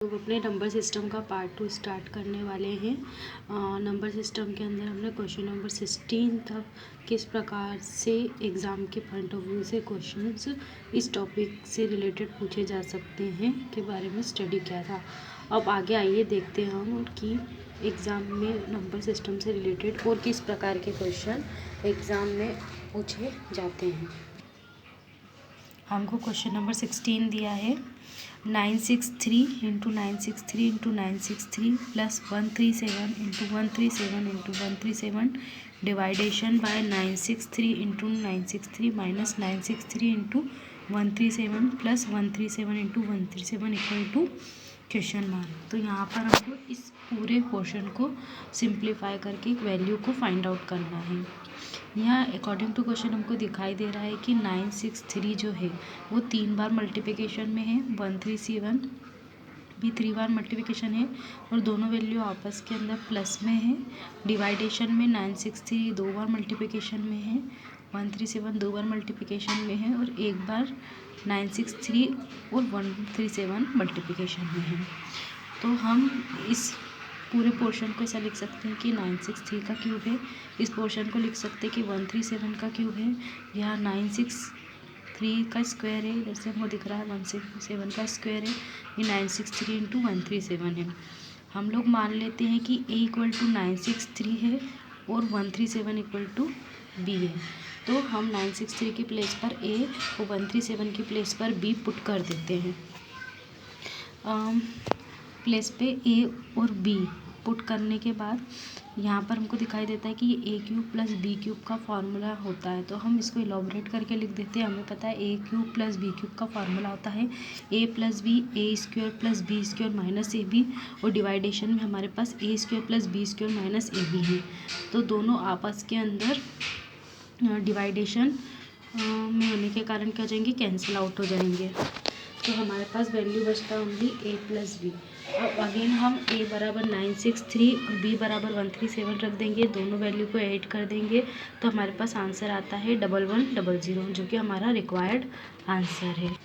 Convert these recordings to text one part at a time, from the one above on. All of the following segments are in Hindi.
लोग अपने नंबर सिस्टम का पार्ट 2 स्टार्ट करने वाले हैं। नंबर सिस्टम के अंदर हमने क्वेश्चन नंबर 16 तक किस प्रकार से एग्ज़ाम के पॉइंट ऑफ व्यू से क्वेश्चंस इस टॉपिक से रिलेटेड पूछे जा सकते हैं के बारे में स्टडी किया था। अब आगे आइए देखते हैं हम कि एग्ज़ाम में नंबर सिस्टम से रिलेटेड और किस प्रकार के क्वेश्चन एग्ज़ाम में पूछे जाते हैं। हमको क्वेश्चन नंबर 16 दिया है 963 into 963 into 963 plus 137 into 137 into 137 division by 963 into 963 minus 963 into 137 plus 137 into 137 equal to question mark. तो यहाँ पर हमको इस पूरे क्वेश्चन को सिंप्लीफाई करके एक वैल्यू को फाइंड आउट करना है। यहाँ अकॉर्डिंग टू क्वेश्चन हमको दिखाई दे रहा है कि 963 जो है वो 3 बार मल्टीप्लिकेशन में है, 137 भी 3 बार मल्टीप्लिकेशन है और दोनों वैल्यू आपस के अंदर प्लस में है। डिवाइडेशन में 963 2 बार मल्टीप्लिकेशन में है, 137 2 बार मल्टीप्लिकेशन में है और एक बार 963 और 137 मल्टीप्लिकेशन में है। तो हम इस पूरे पोर्शन को ऐसा लिख सकते हैं कि 963 का क्यूब है, इस पोर्शन को लिख सकते हैं कि 137 का क्यूब है, यहाँ 963 का स्क्वायर है, जैसे हमको दिख रहा है 167 का स्क्वायर है, ये 963 इंटू 137 है। हम लोग मान लेते हैं कि a इक्वल टू 963 है और 137 इक्वल टू b है। तो हम 963 की प्लेस पर a और 137 की प्लेस पर b पुट कर देते हैं। प्लेस पे a और b पुट करने के बाद यहाँ पर हमको दिखाई देता है कि ये a cube plus B cube का फार्मूला होता है। तो हम इसको इलॉबरेट करके लिख देते हैं। हमें पता है a cube plus B cube का फार्मूला होता है a plus B A square plus B square minus A B और डिवाइडेशन में हमारे पास a square plus B square minus A B है। तो दोनों आपस के अंदर डिवाइडेशन में होने के कारण क्या हो जाएंगे, कैंसिल आउट हो जाएंगे। तो हमारे पास वैल्यू बचता है ओनली a प्लस बी। अब अगेन हम a बराबर 963 और b बराबर 137 रख देंगे, दोनों वैल्यू को ऐड कर देंगे तो हमारे पास आंसर आता है 1100 जो कि हमारा रिक्वायर्ड आंसर है।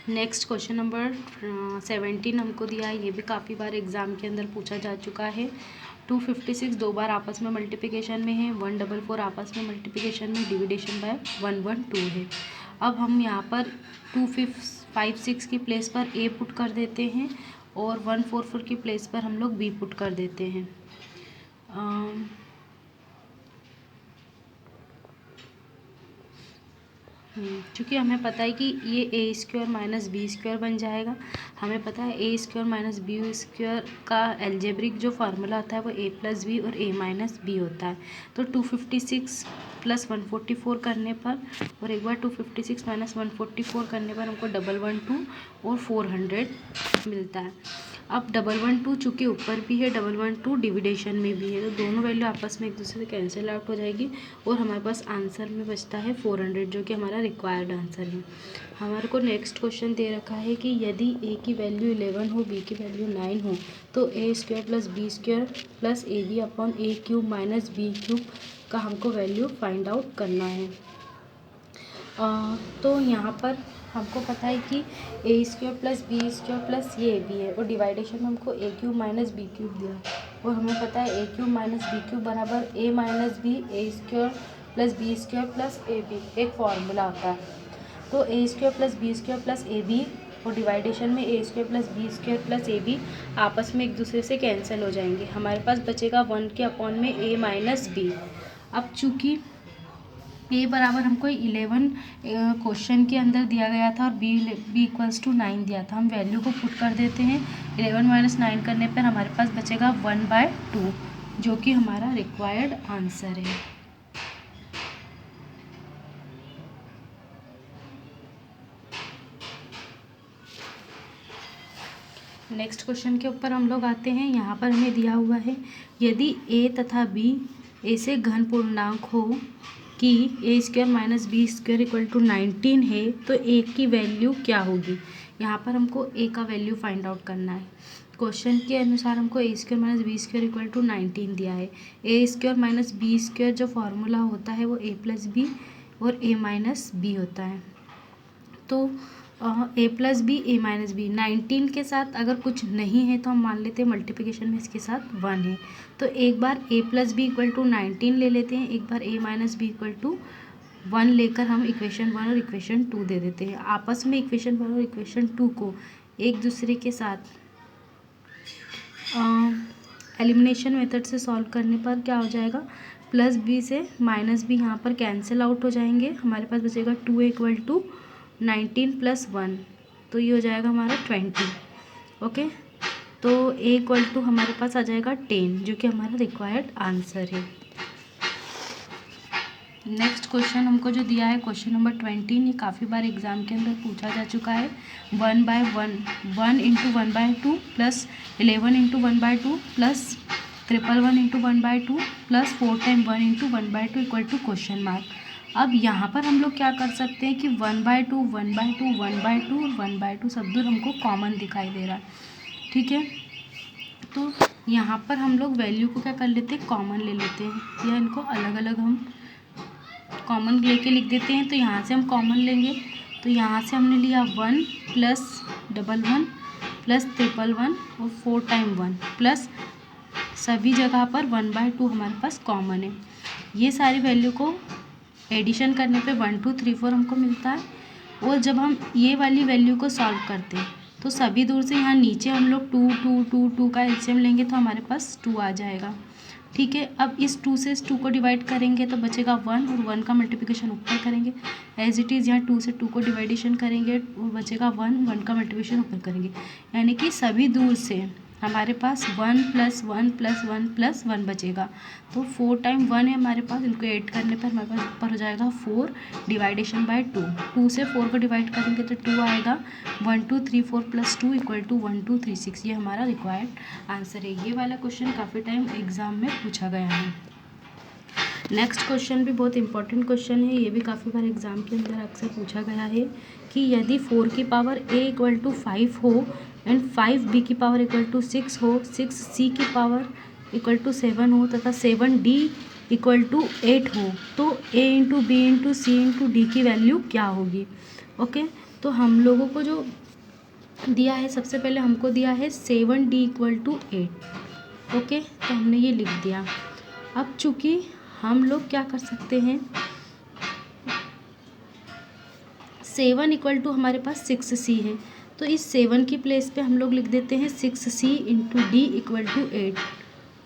नेक्स्ट क्वेश्चन नंबर 17 हमको दिया है, ये भी काफ़ी बार एग्ज़ाम के अंदर पूछा जा चुका है। 256 दो बार आपस में मल्टीप्लिकेशन में है, 144 आपस में मल्टीप्लिकेशन में, डिविडेशन बाय 112 है। अब हम यहाँ पर 256 की प्लेस पर a पुट कर देते हैं और 144 की प्लेस पर हम लोग b पुट कर देते हैं। क्योंकि हमें पता है कि ये ए स्क्वायर माइनस बी स्क्वायर बन जाएगा। हमें पता है A square minus B square का एल्जेब्रिक जो फार्मूला होता है वो ए प्लस बी और ए माइनस बी होता है। तो 256 प्लस 144 करने पर और एक बार 256 माइनस 144 करने पर हमको 112 और 400 मिलता है। अब 112 चूँकि ऊपर भी है, 112 डिविडेशन में भी है, तो दोनों वैल्यू आपस में एक दूसरे से कैंसिल आउट हो जाएगी और हमारे पास आंसर में बचता है 400 जो कि हमारा रिक्वायर्ड आंसर है। हमारे को नेक्स्ट क्वेश्चन दे रखा है कि यदि a की वैल्यू 11 हो, b की वैल्यू 9 हो तो a square plus B square plus A B upon A cube minus B cube का हमको वैल्यू फाइंड आउट करना है। तो यहाँ पर हमको पता है कि A square plus B square plus ये ए बी है और डिवाइडेशन में हमको A cube minus B cube दिया और हमें पता है A cube minus B cube बराबर A minus B A square plus B square plus A B एक फार्मूला होता है। तो A square plus B square plus A B और डिवाइडेशन में A square plus B square plus A B आपस में एक दूसरे से कैंसिल हो जाएंगे। हमारे पास बचेगा 1 के अपॉन में ए माइनस बी। अब चूँकि ए बराबर हमको 11 क्वेश्चन के अंदर दिया गया था और बी इक्वल्स टू 9 दिया था, हम वैल्यू को पुट कर देते हैं। 11 माइनस 9 करने पर हमारे पास बचेगा 1/2 जो कि हमारा रिक्वायर्ड आंसर है। नेक्स्ट क्वेश्चन के ऊपर हम लोग आते हैं। यहाँ पर हमें दिया हुआ है यदि a तथा b ऐसे घन पूर्णांक हो कि A square minus B square equal to 19 है तो a की वैल्यू क्या होगी। यहाँ पर हमको a का वैल्यू फाइंड आउट करना है। क्वेश्चन के अनुसार हमको A square minus B square equal to 19 दिया है। A square minus B square जो फार्मूला होता है वो a प्लस बी और a माइनस बी होता है। तो A plus B A minus B, 19 के साथ अगर कुछ नहीं है तो हम मान लेते हैं मल्टीप्लिकेशन में इसके साथ 1 है। तो एक बार ए प्लस बी इक्वल टू 19 ले लेते हैं, एक बार ए माइनस बी इक्वल टू 1 लेकर हम इक्वेशन 1 और इक्वेशन 2 दे देते हैं। आपस में इक्वेशन 1 और इक्वेशन 2 को एक दूसरे के साथ एलिमिनेशन मेथड से सॉल्व करने पर क्या हो जाएगा, प्लस बी से माइनस बी यहाँ पर कैंसिल आउट हो जाएंगे, हमारे पास बचेगा 2 इक्वल टू 19 प्लस 1, तो ये हो जाएगा हमारा 20। ओके, तो ए इक्वल टू हमारे पास आ जाएगा 10, जो कि हमारा रिक्वायर्ड आंसर है। नेक्स्ट क्वेश्चन हमको जो दिया है क्वेश्चन नंबर 20, ये काफ़ी बार एग्जाम के अंदर पूछा जा चुका है। 1 into 1/2 plus 11 into 1/2 plus 111 into 1/2 plus 4 time 1 into 1/2 equal to question mark. अब यहाँ पर हम लोग क्या कर सकते हैं कि 1/2 1/2 1/2 1/2 सब दूर हमको कॉमन दिखाई दे रहा है, ठीक है। तो यहाँ पर हम लोग वैल्यू को क्या कर लेते हैं, कॉमन ले लेते हैं, या इनको अलग अलग हम कॉमन लेके लिख देते हैं। तो यहाँ से हम कॉमन लेंगे, तो यहाँ से हमने लिया 1 प्लस 11 प्लस 111 और 4 टाइम 1 प्लस सभी जगह पर 1/2 हमारे पास कॉमन है। ये सारी वैल्यू को एडिशन करने पे 1 2 3 4 हमको मिलता है। और जब हम ये वाली वैल्यू को सॉल्व करते हैं तो सभी दूर से यहाँ नीचे हम लोग 2 2 2 2 का एलसीएम लेंगे तो हमारे पास 2 आ जाएगा, ठीक है। अब इस 2 से इस 2 को डिवाइड करेंगे तो बचेगा 1 और 1 का मल्टीप्लिकेशन ऊपर करेंगे, एज इट इज़ यहाँ 2 से 2 को डिवाइडेशन करेंगे और बचेगा 1 1 का मल्टीप्लिकेशन ऊपर करेंगे, यानी कि सभी दूर से हमारे पास 1 प्लस 1 प्लस 1 प्लस 1 बचेगा। तो 4 टाइम 1 है हमारे पास, इनको ऐड करने पर हमारे पास ऊपर हो जाएगा 4 डिवाइडेशन बाय 2। 2 से 4 को डिवाइड करेंगे तो 2 आएगा। 1 2 3 4 प्लस 2 इक्वल टू 1 2 3 6, ये हमारा रिक्वायर्ड आंसर है। ये वाला क्वेश्चन काफ़ी टाइम एग्जाम में पूछा गया है। नेक्स्ट क्वेश्चन भी बहुत इंपॉर्टेंट क्वेश्चन है, ये भी काफ़ी बार एग्जाम के अंदर अक्सर पूछा गया है कि यदि 4 की पावर a इक्वल टू 5 हो एंड 5b की पावर इक्वल टू 6 हो, 6c की पावर इक्वल टू 7 हो तथा 7d इक्वल टू 8 हो, तो a into B into C into D की वैल्यू क्या होगी। ओके, तो हम लोगों को जो दिया है, सबसे पहले हमको दिया है 7d इक्वल टू 8। ओके, तो हमने ये लिख दिया। अब चूँकि हम लोग क्या कर सकते हैं, 7 इक्वल टू हमारे पास 6c है, तो इस 7 की प्लेस पे हम लोग लिख देते हैं 6c into D equal to 8।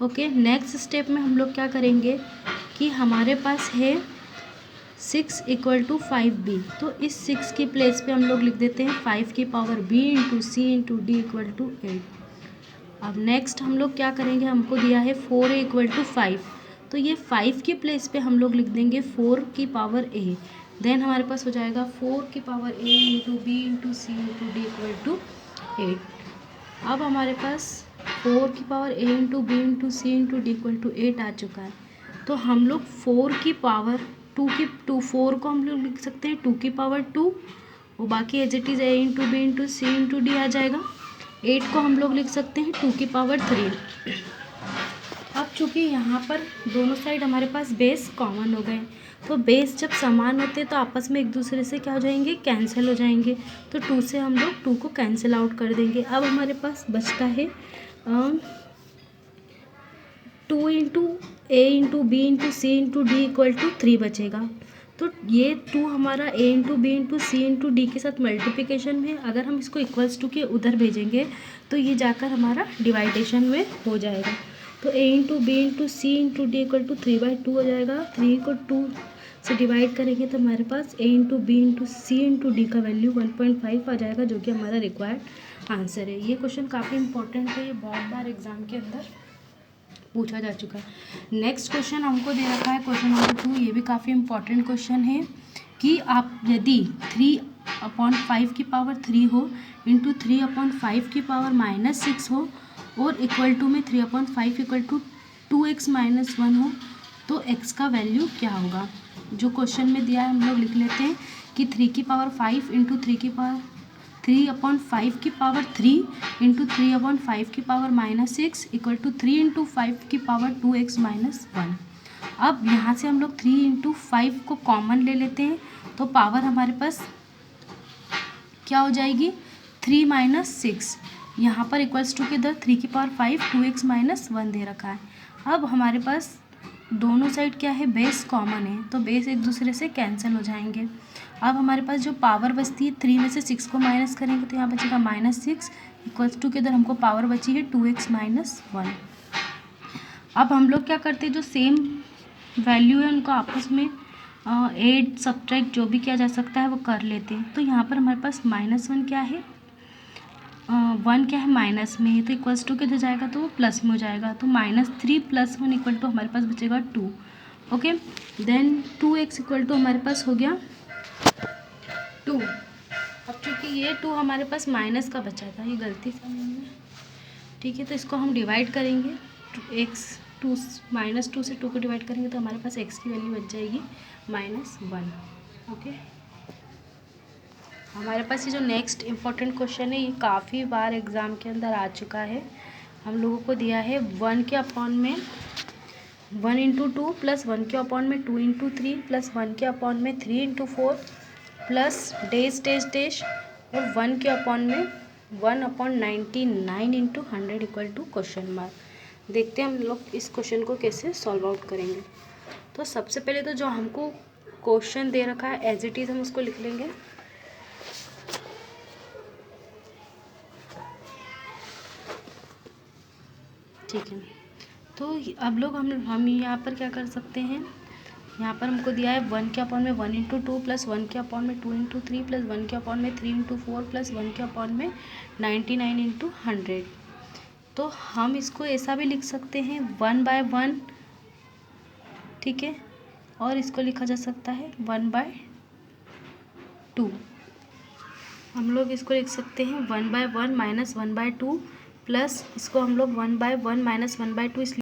Okay, next step में हम लोग क्या करेंगे कि हमारे पास है 6 इक्वल टू 5b, तो इस 6 की प्लेस पे हम लोग लिख देते हैं 5 की power b into C into D equal to 8। अब नेक्स्ट हम लोग क्या करेंगे, हमको दिया है 4a इक्वल टू 5, तो ये 5 की प्लेस पे हम लोग लिख देंगे 4 की पावर a, देन हमारे पास हो जाएगा 4 की power a into B into C into D equal to 8। अब हमारे पास 4 की power a into B into C into D equal to 8 आ चुका है। तो हम लोग 4 की पावर 4 को हम लोग लिख सकते हैं 2 की पावर 2, और बाकी as it is a into B into C into D आ जाएगा। 8 को हम लोग लिख सकते हैं 2 की पावर 3। अब चूँकि यहाँ पर दोनों साइड हमारे पास बेस कॉमन हो गए, तो बेस जब समान होते हैं तो आपस में एक दूसरे से क्या हो जाएंगे, कैंसिल हो जाएंगे। तो 2 से हम लोग 2 को कैंसिल आउट कर देंगे। अब हमारे पास बचता है 2 into A into B into C into D equal to 3 बचेगा। तो ये 2 हमारा a into B into C into D के साथ मल्टीप्लिकेशन में, अगर हम इसको इक्वल्स टू के उधर भेजेंगे तो ये जाकर हमारा डिवाइडेशन में हो जाएगा। तो a into B into C into D equal to 3/2 हो जाएगा। 3 को 2 से डिवाइड करेंगे तो हमारे पास a into B into C into D का वैल्यू 1.5 आ जाएगा, जो कि हमारा रिक्वायर्ड आंसर है। ये क्वेश्चन काफ़ी इंपॉर्टेंट है, ये बहुत बार एग्जाम के अंदर पूछा जा चुका है। नेक्स्ट क्वेश्चन हमको दे रखा है क्वेश्चन नंबर 2, ये भी काफ़ी इंपॉर्टेंट क्वेश्चन है कि आप यदि 3/5 की पावर 3 हो इंटू 3/5 की पावर -6 हो और इक्वल टू में 3/5 इक्वल टू 2x - 1 हो, तो x का वैल्यू क्या होगा। जो क्वेश्चन में दिया है हम लोग लिख लेते हैं कि 3 की पावर 5 इंटू 3/5 की पावर 3 इंटू 3/5 की पावर -6 इक्वल टू 3 इंटू 5 की पावर 2x - 1। अब यहाँ से हम लोग 3 इंटू 5 को कॉमन ले लेते हैं, तो पावर हमारे पास क्या हो जाएगी 3 माइनस 6, यहाँ पर इक्वल्स टू के इधर 3 की पावर 5 2x माइनस 1 दे रखा है। अब हमारे पास दोनों साइड क्या है, बेस कॉमन है, तो बेस एक दूसरे से कैंसिल हो जाएंगे। अब हमारे पास जो पावर बचती है 3 में से 6 को माइनस करेंगे तो यहाँ बचेगा -6 इक्वल्स टू के इधर हमको पावर बची है 2x माइनस 1। अब हम लोग क्या करते हैं, जो सेम वैल्यू है उनको आपस में ऐड सब्ट्रैक्ट जो भी किया जा सकता है वो कर लेते हैं। तो यहाँ पर हमारे पास -1 क्या है, 1 क्या है माइनस में है, तो इक्वल्स टू किधर जाएगा तो वो प्लस में हो जाएगा। तो -3 + 1 इक्वल टू हमारे पास बचेगा 2। Okay, then 2x equal to हमारे पास हो गया 2। अब चूँकि ये 2 हमारे पास माइनस का बचा था, ये गलती से हमने, ठीक है, तो इसको हम डिवाइड करेंगे। x 2 -2 से 2 को डिवाइड करेंगे तो हमारे पास x की वैल्यू बच जाएगी -1। ओके, हमारे पास ये जो नेक्स्ट इम्पॉर्टेंट क्वेश्चन है ये काफ़ी बार एग्ज़ाम के अंदर आ चुका है। हम लोगों को दिया है 1 के अपॉन में 1 × 2 प्लस 1 के अपॉन में 2 × 3 प्लस 1 के अपॉन में 3 × 4 प्लस डैश डैश डैश और 1 के अपॉन में 1/99 × 100 इक्वल टू क्वेश्चन मार्क। देखते हैं हम लोग इस क्वेश्चन को कैसे सॉल्व आउट करेंगे। तो सबसे पहले तो जो हमको क्वेश्चन दे रखा है एज इट इज़ हम उसको लिख लेंगे। ठीक है, तो अब लोग हम यहाँ पर क्या कर सकते हैं, यहाँ पर हमको दिया है 1 के अपॉन में 1 × 2 प्लस 1 के अपॉन में 2 × 3 प्लस 1 के अपॉन में 3 × 4 प्लस 1 के अपॉन में 99 × 100। तो हम इसको ऐसा भी लिख सकते हैं 1/1, ठीक है, और इसको लिखा जा सकता है 1/2। हम लोग इसको लिख सकते हैं 1/1 - 1/2 प्लस इसको हम लोग 1/1 - 1/2 इसलिए